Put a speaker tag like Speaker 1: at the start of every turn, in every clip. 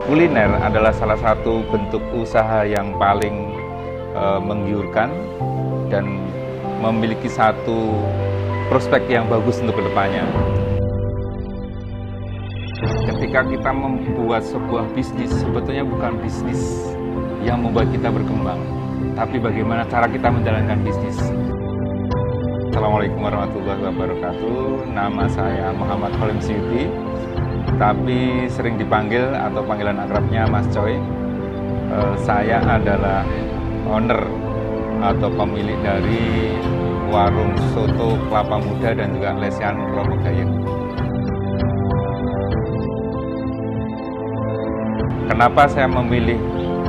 Speaker 1: Kuliner adalah salah satu bentuk usaha yang paling menggiurkan dan memiliki satu prospek yang bagus untuk kedepannya. Ketika kita membuat sebuah bisnis, sebetulnya bukan bisnis yang membuat kita berkembang, tapi bagaimana cara kita menjalankan bisnis. Assalamualaikum warahmatullahi wabarakatuh. Nama saya Muhammad Khalim Syuuti, tapi sering dipanggil atau panggilan akrabnya Mas Coy. Saya adalah owner atau pemilik dari warung soto kelapa muda dan juga lesehan Romo Gayeng. Kenapa saya memilih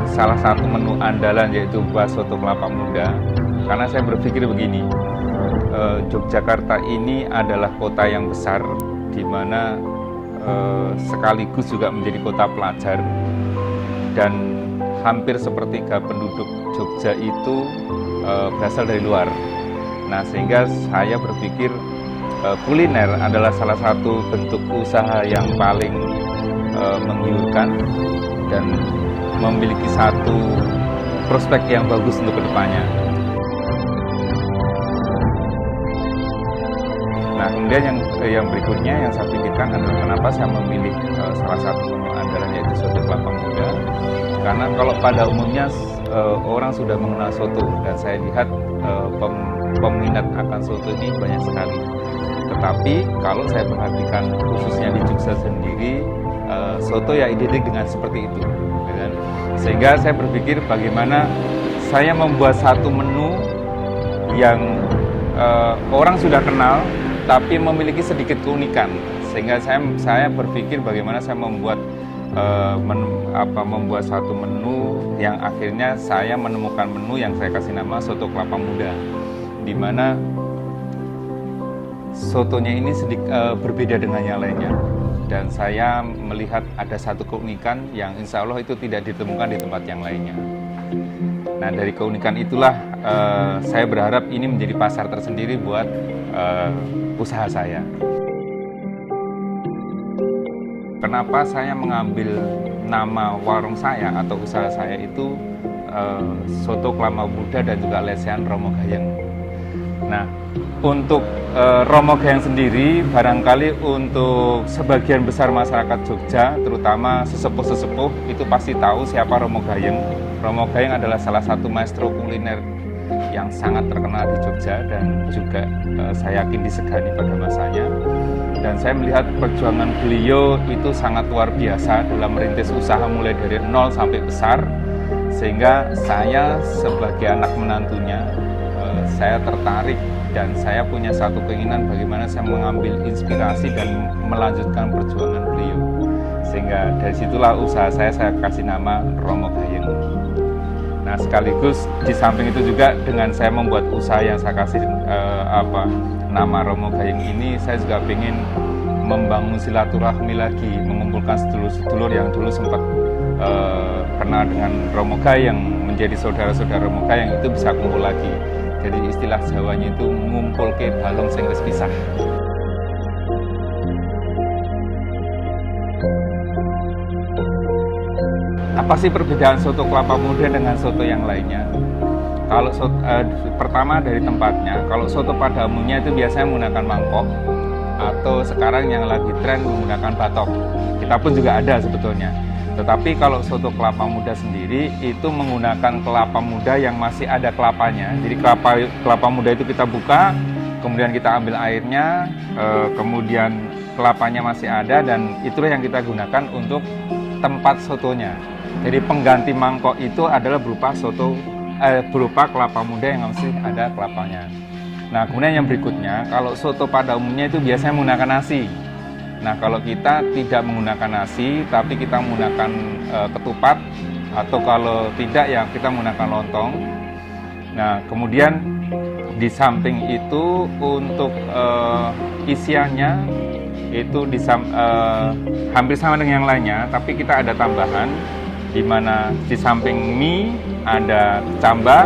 Speaker 1: salah satu menu andalan yaitu bakso soto kelapa muda? Karena saya berpikir begini, Yogyakarta ini adalah kota yang besar, di mana sekaligus juga menjadi kota pelajar, dan hampir sepertiga penduduk Jogja itu berasal dari luar. Nah, sehingga saya berpikir kuliner adalah salah satu bentuk usaha yang paling menggiurkan dan memiliki satu prospek yang bagus untuk kedepannya. Nah, kemudian yang berikutnya yang saya pikirkan adalah kenapa saya memilih salah satu menu andalan yaitu soto kelapa muda. Karena kalau pada umumnya orang sudah mengenal soto, dan saya lihat peminat akan soto ini banyak sekali. Tetapi kalau saya perhatikan khususnya di Jogja sendiri, soto ya identik dengan seperti itu. Dan sehingga saya berpikir bagaimana saya membuat satu menu yang orang sudah kenal, tapi memiliki sedikit keunikan, sehingga saya berpikir bagaimana saya membuat membuat satu menu yang akhirnya saya menemukan menu yang saya kasih nama soto kelapa muda, di mana sotonya ini sedikit berbeda dengan yang lainnya, dan saya melihat ada satu keunikan yang insya Allah itu tidak ditemukan di tempat yang lainnya. Nah, dari keunikan itulah saya berharap ini menjadi pasar tersendiri buat usaha saya. Kenapa saya mengambil nama warung saya atau usaha saya itu soto kelapa muda dan juga lesehan Romo Gayeng. Nah, untuk Romo Gayeng sendiri, barangkali untuk sebagian besar masyarakat Jogja, terutama sesepuh-sesepuh, itu pasti tahu siapa Romo Gayeng. Romo Gayeng adalah salah satu maestro kuliner yang sangat terkenal di Jogja dan juga saya yakin disegani pada masanya. Dan saya melihat perjuangan beliau itu sangat luar biasa dalam merintis usaha mulai dari nol sampai besar, sehingga saya sebagai anak menantunya, saya tertarik dan saya punya satu keinginan bagaimana saya mengambil inspirasi dan melanjutkan perjuangan beliau. Sehingga dari situlah usaha saya kasih nama Romo Gayeng. Nah, sekaligus di samping itu juga dengan saya membuat usaha yang saya kasih nama Romo Gayeng ini, saya juga ingin membangun silaturahmi lagi, mengumpulkan sedulur-sedulur yang dulu sempat kenal dengan Romo Gayeng, menjadi saudara-saudara Romo Gayeng, itu bisa kumpul lagi. Jadi istilah Jawanya itu ngumpul ke balong sing wis pisah. Apa sih perbedaan soto kelapa muda dengan soto yang lainnya? Kalau pertama dari tempatnya, kalau soto pada umumnya itu biasanya menggunakan mangkok, atau sekarang yang lagi tren menggunakan batok. Kita pun juga ada sebetulnya. Tetapi kalau soto kelapa muda sendiri itu menggunakan kelapa muda yang masih ada kelapanya. Jadi kelapa muda itu kita buka, kemudian kita ambil airnya, kemudian kelapanya masih ada, dan itulah yang kita gunakan untuk tempat sotonya. Jadi pengganti mangkok itu adalah berupa kelapa muda yang masih ada kelapanya. Nah, kemudian yang berikutnya, kalau soto pada umumnya itu biasanya menggunakan nasi. Nah, kalau kita tidak menggunakan nasi, tapi kita menggunakan ketupat, atau kalau tidak ya kita menggunakan lontong. Nah, kemudian di samping itu untuk isiannya itu hampir sama dengan yang lainnya, tapi kita ada tambahan, di mana di samping mie ada kecambah,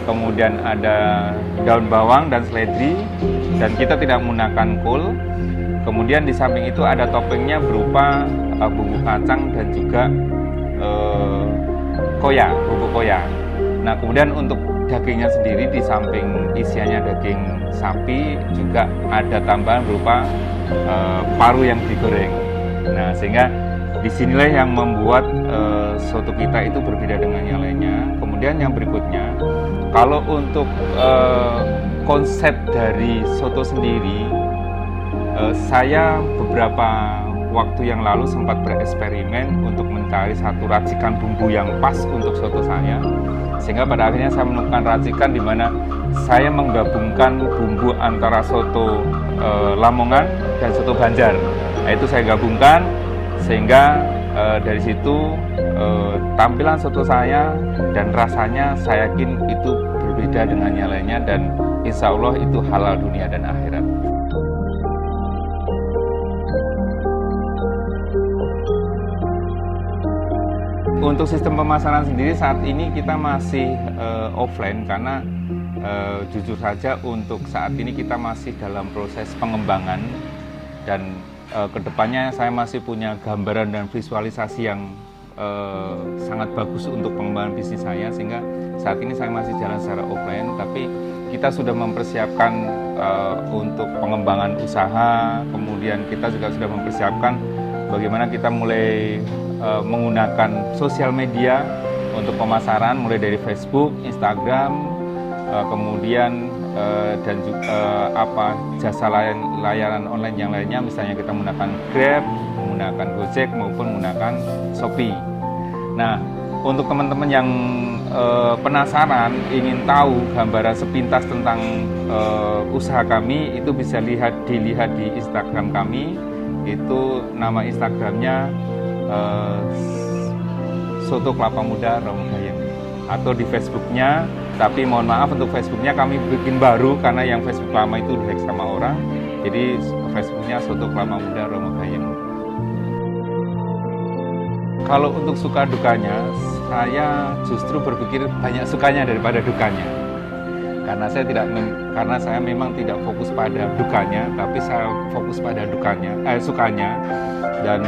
Speaker 1: kemudian ada daun bawang dan seledri, dan kita tidak menggunakan kol. Kemudian di samping itu ada toppingnya berupa bumbu kacang dan juga koya, bubuk koya. Nah, kemudian untuk dagingnya sendiri di samping isiannya daging sapi juga ada tambahan berupa paru yang digoreng. Nah, sehingga disinilah yang membuat soto kita itu berbeda dengan yang lainnya. Kemudian yang berikutnya, kalau untuk konsep dari soto sendiri, saya beberapa waktu yang lalu sempat bereksperimen untuk mencari satu racikan bumbu yang pas untuk soto saya, sehingga pada akhirnya saya menemukan racikan di mana saya menggabungkan bumbu antara soto Lamongan dan soto Banjar. Nah, itu saya gabungkan sehingga dari situ tampilan soto saya dan rasanya saya yakin itu berbeda dengan yang lainnya, dan insya Allah itu halal dunia dan akhirat. Untuk sistem pemasaran sendiri saat ini kita masih offline karena jujur saja untuk saat ini kita masih dalam proses pengembangan, dan kedepannya saya masih punya gambaran dan visualisasi yang sangat bagus untuk pengembangan bisnis saya, sehingga saat ini saya masih jalan secara offline, tapi kita sudah mempersiapkan untuk pengembangan usaha, kemudian kita juga sudah mempersiapkan bagaimana kita mulai menggunakan sosial media untuk pemasaran, mulai dari Facebook, Instagram, kemudian dan juga jasa layanan online yang lainnya, misalnya kita menggunakan Grab, menggunakan Gojek maupun menggunakan Shopee. Nah, untuk teman-teman yang penasaran ingin tahu gambaran sepintas tentang usaha kami, itu bisa dilihat di Instagram kami. Itu nama Instagramnya Soto Kelapa Muda Romo Gayeng, atau di Facebooknya, tapi mohon maaf untuk Facebooknya kami bikin baru karena yang Facebook lama itu dihack sama orang, jadi Facebooknya Soto Kelapa Muda Romo Gayeng. Kalau untuk suka dukanya, saya justru berpikir banyak sukanya daripada dukanya, karena saya memang tidak fokus pada dukanya, tapi saya fokus pada sukanya. Dan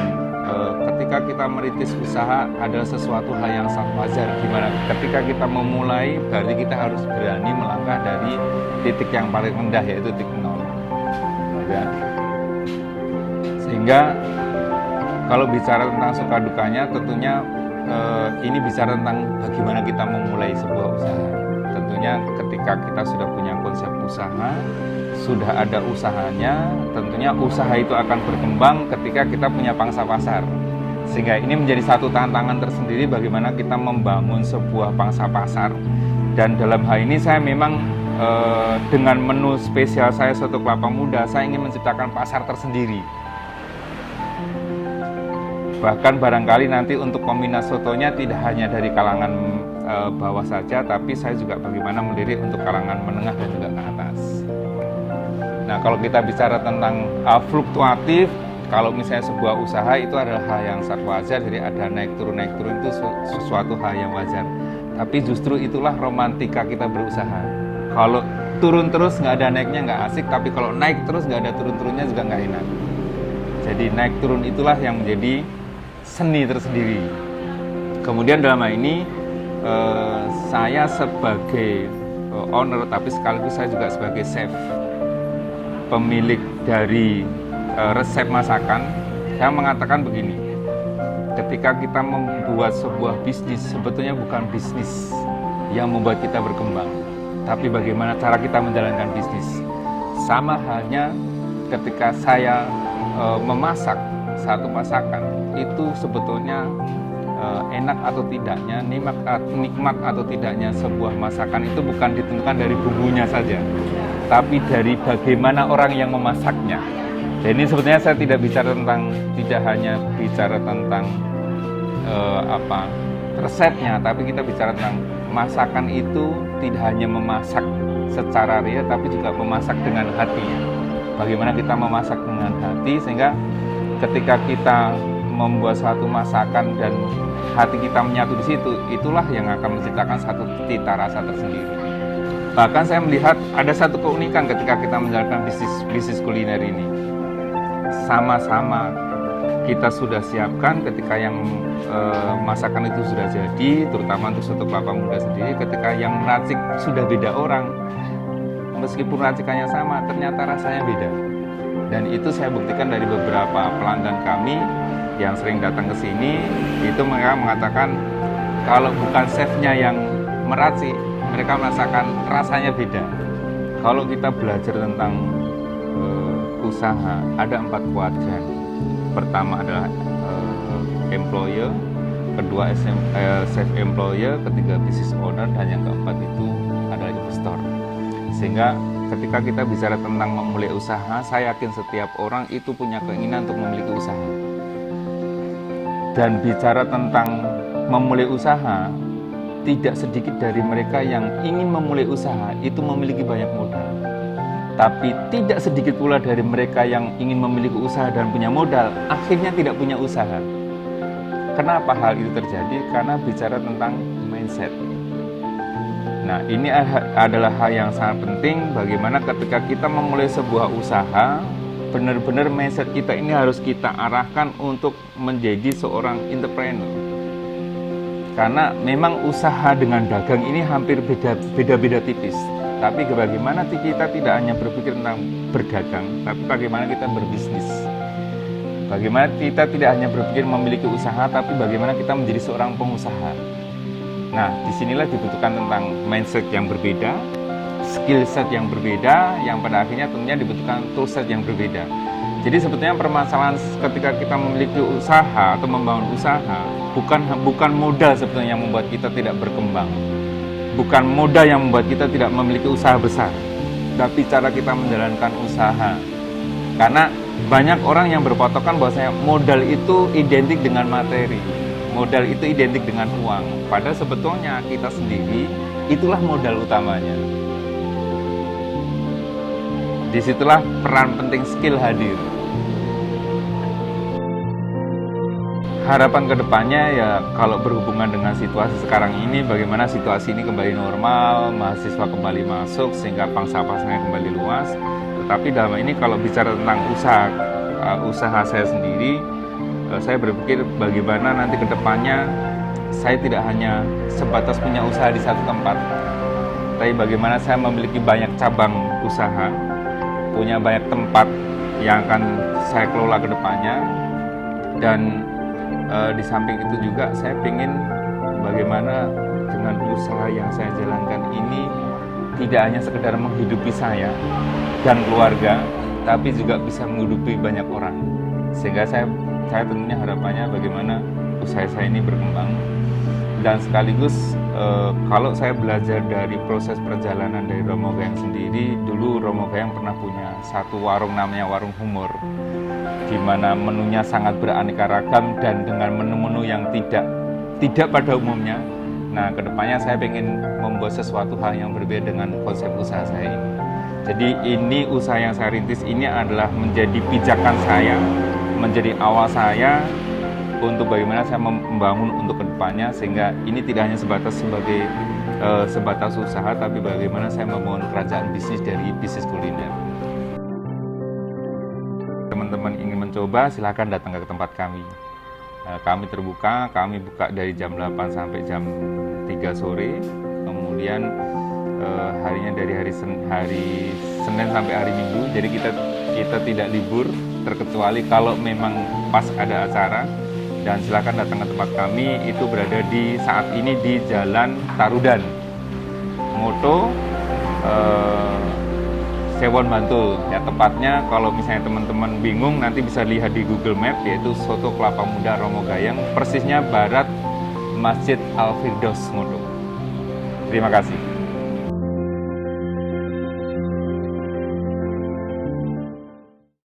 Speaker 1: ketika kita merintis usaha adalah sesuatu hal yang sangat wajar, dimana ketika kita memulai berarti kita harus berani melangkah dari titik yang paling rendah, yaitu titik nol, ya. Sehingga kalau bicara tentang suka dukanya, tentunya ini bicara tentang bagaimana kita memulai sebuah usaha. Tentunya ketika kita sudah punya konsep usaha, sudah ada usahanya, tentunya usaha itu akan berkembang ketika kita punya pangsa pasar. Sehingga ini menjadi satu tantangan tersendiri bagaimana kita membangun sebuah pangsa pasar. Dan dalam hal ini saya memang dengan menu spesial saya Soto Kelapa Muda, saya ingin menciptakan pasar tersendiri. Bahkan barangkali nanti untuk kombinasi sotonya tidak hanya dari kalangan bawah saja, tapi saya juga bagaimana melirik untuk kalangan menengah dan juga ke atas. Nah, kalau kita bicara tentang fluktuatif, kalau misalnya sebuah usaha itu adalah hal yang sangat wajar, jadi ada naik turun itu sesuatu hal yang wajar. Tapi justru itulah romantika kita berusaha. Kalau turun terus nggak ada naiknya nggak asik, tapi kalau naik terus nggak ada turun-turunnya juga nggak enak. Jadi naik turun itulah yang menjadi seni tersendiri. Kemudian dalam hal ini saya sebagai owner, tapi sekaligus saya juga sebagai chef, pemilik dari resep masakan, saya mengatakan begini, ketika kita membuat sebuah bisnis, sebetulnya bukan bisnis yang membuat kita berkembang, tapi bagaimana cara kita menjalankan bisnis. Sama halnya ketika saya memasak satu masakan, itu sebetulnya enak atau tidaknya, nikmat atau tidaknya sebuah masakan itu bukan ditentukan dari bumbunya saja, tapi dari bagaimana orang yang memasaknya. Dan ini sebetulnya saya tidak hanya bicara tentang resepnya, tapi kita bicara tentang masakan itu tidak hanya memasak secara real, tapi juga memasak dengan hatinya. Bagaimana kita memasak dengan hati, sehingga ketika kita membuat satu masakan dan hati kita menyatu di situ, itulah yang akan menciptakan satu cita rasa tersendiri. Bahkan saya melihat ada satu keunikan ketika kita menjalankan bisnis kuliner ini. Sama-sama kita sudah siapkan ketika yang masakan itu sudah jadi, terutama untuk soto kelapa muda sendiri, ketika yang meracik sudah beda orang, meskipun racikannya sama, ternyata rasanya beda. Dan itu saya buktikan dari beberapa pelanggan kami yang sering datang ke sini, itu mereka mengatakan kalau bukan chefnya yang meracik, mereka merasakan rasanya beda. Kalau kita belajar tentang usaha, ada 4 kuadran. Pertama adalah employer, kedua self employer, ketiga business owner, dan yang keempat itu adalah investor. Sehingga ketika kita bicara tentang memulai usaha, saya yakin setiap orang itu punya keinginan untuk memiliki usaha. Dan bicara tentang memulai usaha, tidak sedikit dari mereka yang ingin memulai usaha itu memiliki banyak modal. Tapi tidak sedikit pula dari mereka yang ingin memiliki usaha dan punya modal, akhirnya tidak punya usaha. Kenapa hal itu terjadi? Karena bicara tentang mindset. Nah, ini adalah hal yang sangat penting, bagaimana ketika kita memulai sebuah usaha, benar-benar mindset kita ini harus kita arahkan untuk menjadi seorang entrepreneur. Karena memang usaha dengan dagang ini hampir beda-beda tipis. Tapi bagaimana kita tidak hanya berpikir tentang berdagang, tapi bagaimana kita berbisnis. Bagaimana kita tidak hanya berpikir memiliki usaha, tapi bagaimana kita menjadi seorang pengusaha. Nah, disinilah dibutuhkan tentang mindset yang berbeda, skill set yang berbeda, yang pada akhirnya tentunya dibutuhkan toolset yang berbeda. Jadi sebetulnya permasalahan ketika kita memiliki usaha atau membangun usaha, bukan modal sebetulnya yang membuat kita tidak berkembang. Bukan modal yang membuat kita tidak memiliki usaha besar, tapi cara kita menjalankan usaha. Karena banyak orang yang berpatokan bahwasanya modal itu identik dengan materi, modal itu identik dengan uang. Padahal sebetulnya kita sendiri itulah modal utamanya. Disitulah peran penting skill hadir. Harapan kedepannya ya kalau berhubungan dengan situasi sekarang ini, bagaimana situasi ini kembali normal, mahasiswa kembali masuk sehingga pangsa pasarnya kembali luas. Tetapi dalam ini kalau bicara tentang usaha saya sendiri, saya berpikir bagaimana nanti kedepannya saya tidak hanya sebatas punya usaha di satu tempat, tapi bagaimana saya memiliki banyak cabang usaha, punya banyak tempat yang akan saya kelola kedepannya. Dan di samping itu juga saya ingin bagaimana dengan usaha yang saya jalankan ini tidak hanya sekedar menghidupi saya dan keluarga, tapi juga bisa menghidupi banyak orang. Sehingga saya tentunya harapannya bagaimana usaha saya ini berkembang. Dan sekaligus kalau saya belajar dari proses perjalanan dari Romo Gayeng sendiri, dulu Romo Gayeng pernah punya satu warung namanya Warung Humor, di mana menunya sangat beraneka ragam dan dengan menu-menu yang tidak pada umumnya. Nah, kedepannya saya ingin membuat sesuatu hal yang berbeda dengan konsep usaha saya ini. Jadi ini usaha yang saya rintis ini adalah menjadi pijakan saya, menjadi awal saya untuk bagaimana saya membangun untuk kedepannya, sehingga ini tidak hanya sebatas usaha, tapi bagaimana saya membangun kerajaan bisnis dari bisnis kuliner. Teman-teman ingin mencoba, silakan datang ke tempat kami. Kami terbuka, kami buka dari jam 8 sampai jam 3 sore. Kemudian harinya dari hari Senin sampai hari Minggu. Jadi kita tidak libur, terkecuali kalau memang pas ada acara. Dan silakan datang ke tempat kami, itu berada saat ini di Jalan Tarudan, Ngoto, Sewon Bantul. Ya, tepatnya kalau misalnya teman-teman bingung nanti bisa lihat di Google Map, yaitu Soto Kelapa Muda Romo Gayeng, persisnya barat Masjid Al Firdaus Ngoto. Terima kasih.